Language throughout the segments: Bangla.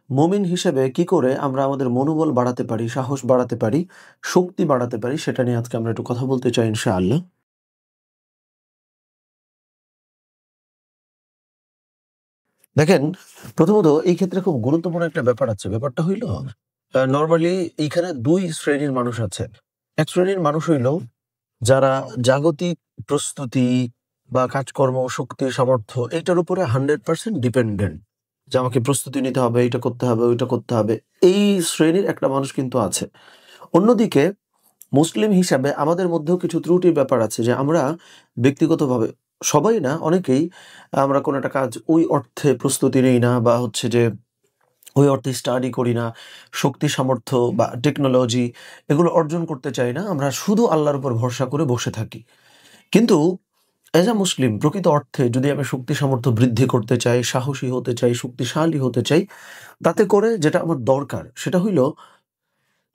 মুমিন হিসেবে কি করে আমরা আমাদের মনোবল বাড়াতে পারি, সাহস বাড়াতে পারি, শক্তি বাড়াতে পারি সেটা নিয়ে আজকে আমরা একটু কথা বলতে চাই ইনশাআল্লাহ। দেখেন, প্রথমত এই ক্ষেত্রে খুব গুরুত্বপূর্ণ একটা ব্যাপার আছে। ব্যাপারটা হইল নরমালি এইখানে ২ শ্রেণীর মানুষ আছে। এক শ্রেণীর মানুষ হইল যারা জাগতিক প্রস্তুতি বা কাজকর্ম, শক্তি, সামর্থ্য এইটার উপরে 100% ডিপেন্ডেন্ট। যে আমাকে প্রস্তুতি নিতে হবে, এইটা করতে হবে, ওইটা করতে হবে। এই শ্রেণীর একটা মানুষ কিন্তু আছে। অন্যদিকে মুসলিম হিসাবে আমাদের মধ্যেও কিছু ত্রুটির ব্যাপার আছে যে আমরা ব্যক্তিগতভাবে, সবাই না, অনেকেই আমরা কোনো একটা কাজ ওই অর্থে প্রস্তুতি নেই না বা হচ্ছে যে ওই অর্থে স্টাডি করি না। শক্তি, সামর্থ্য বা টেকনোলজি এগুলো অর্জন করতে চাই না। আমরা শুধু আল্লাহর উপর ভরসা করে বসে থাকি। কিন্তু অ্যাজ আ মুসলিম প্রকৃত অর্থে যদি আমি শক্তি সামর্থ্য বৃদ্ধি করতে চাই, সাহসী হতে চাই, শক্তিশালী হতে চাই, তাতে করে যেটা আমার দরকার সেটা হইল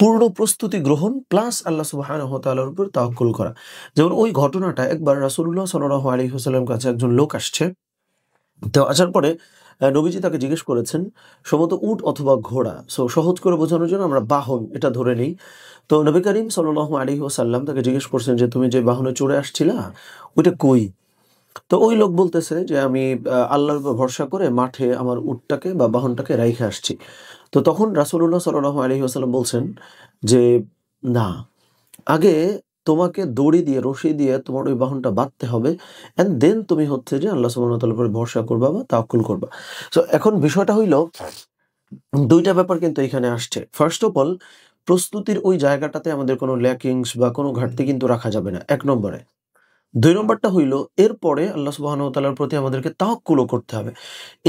পূর্ণ প্রস্তুতি গ্রহণ প্লাস আল্লাহ সুবহানাহু ওয়া তাআলার উপর তাওয়াক্কুল করা। যেমন ওই ঘটনাটা, একবার রাসূলুল্লাহ সাল্লাল্লাহু আলাইহি ওয়াসাল্লামের কাছে একজন লোক আসছে। তো আসার পরে নবীজি তাকে জিজ্ঞেস করেছেন, সম্ভবত উট অথবা ঘোড়া। সহজ করে বোঝানোর জন্য আমরা বাহন এটা ধরে নেই। তো নবী করিম সাল্লাল্লাহু আলাইহি ওয়াসাল্লাম তাকে জিজ্ঞেস করছেন যে, "তুমি যে বাহনে চড়ে আসছিলা, ওইটা কই?" তো ওই লোক বলতেছে যে, "আমি আল্লাহর উপর ভরসা করে মাঠে আমার উটটাকে বা বাহনটাকে রাইখে আসছি।" তো তখন রাসূলুল্লাহ সাল্লাল্লাহু আলাইহি ওয়াসাল্লাম বলছেন যে, "না, আগে তোমাকে দড়ি দিয়ে, রশি দিয়ে তোমার ওই বাহনটা বাঁধতে হবে। অ্যান্ড দেন তুমি হচ্ছে যে আল্লাহ সুবহানাহু ওয়া তাআলার উপরে ভরসা করবা বা তাওয়াক্কুল করবা।" সো এখন বিষয়টা হইল ২ টা ব্যাপার কিন্তু এখানে আসছে। ফার্স্ট অফ অল, প্রস্তুতির ওই জায়গাটাতে আমাদের কোনো ল্যাকিংস বা কোনো ঘাটতি কিন্তু রাখা যাবে না ১ নম্বরে। ২ নম্বরটা হইল এরপরে আল্লাহ সুবহানাহু ওয়া তাআলার প্রতি আমাদেরকে তাওয়াক্কুলও করতে হবে।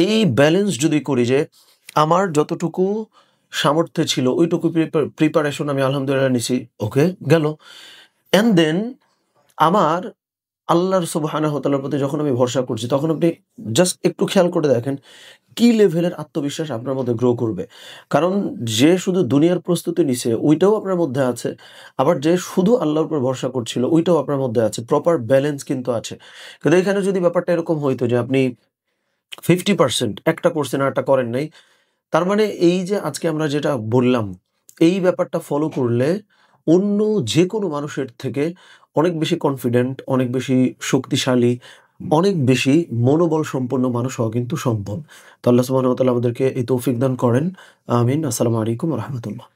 এই ব্যালেন্স যদি করি যে আমার যতটুকু সামর্থ্য ছিল ওইটুকু প্রিপারেশন আমি আলহামদুলিল্লাহ নিছি, ওকে গেল। অ্যান্ড দেন আমার আল্লাহর সুবহানাহু ওয়া তাআলার প্রতি যখন আমি ভরসা করছি, তখন আপনি জাস্ট একটু খেয়াল করে দেখেন কি লেভেলের আত্মবিশ্বাস আপনার মধ্যে গ্রো করবে। কারণ যে শুধু দুনিয়ার প্রস্তুতি নিছে ওইটাও আপনার মধ্যে আছে। আবার যে শুধু আল্লাহর উপর ভরসা করছিল ওইটাও আপনার মধ্যে আছে। প্রপার ব্যালেন্স কিন্তু আছে। কিন্তু এখানে যদি ব্যাপারটা এরকম হইতো যে আপনি 50% একটা করছেন আরেকটা করেন নাই। তার মানে এই যে আজকে আমরা যেটা বললাম, এই ব্যাপারটা ফলো করলে অন্য যেকোনো মানুষের থেকে অনেক বেশি কনফিডেন্ট, অনেক বেশি শক্তিশালী, অনেক বেশি মনোবল সম্পন্ন মানুষ হওয়া কিন্তু সম্ভব। তো আল্লাহ সুবহানাহু ওয়া তাআলা আমাদেরকে এই তৌফিক দান করেন। আমিন। আসসালামু আলাইকুম ওয়া রাহমাতুল্লাহ।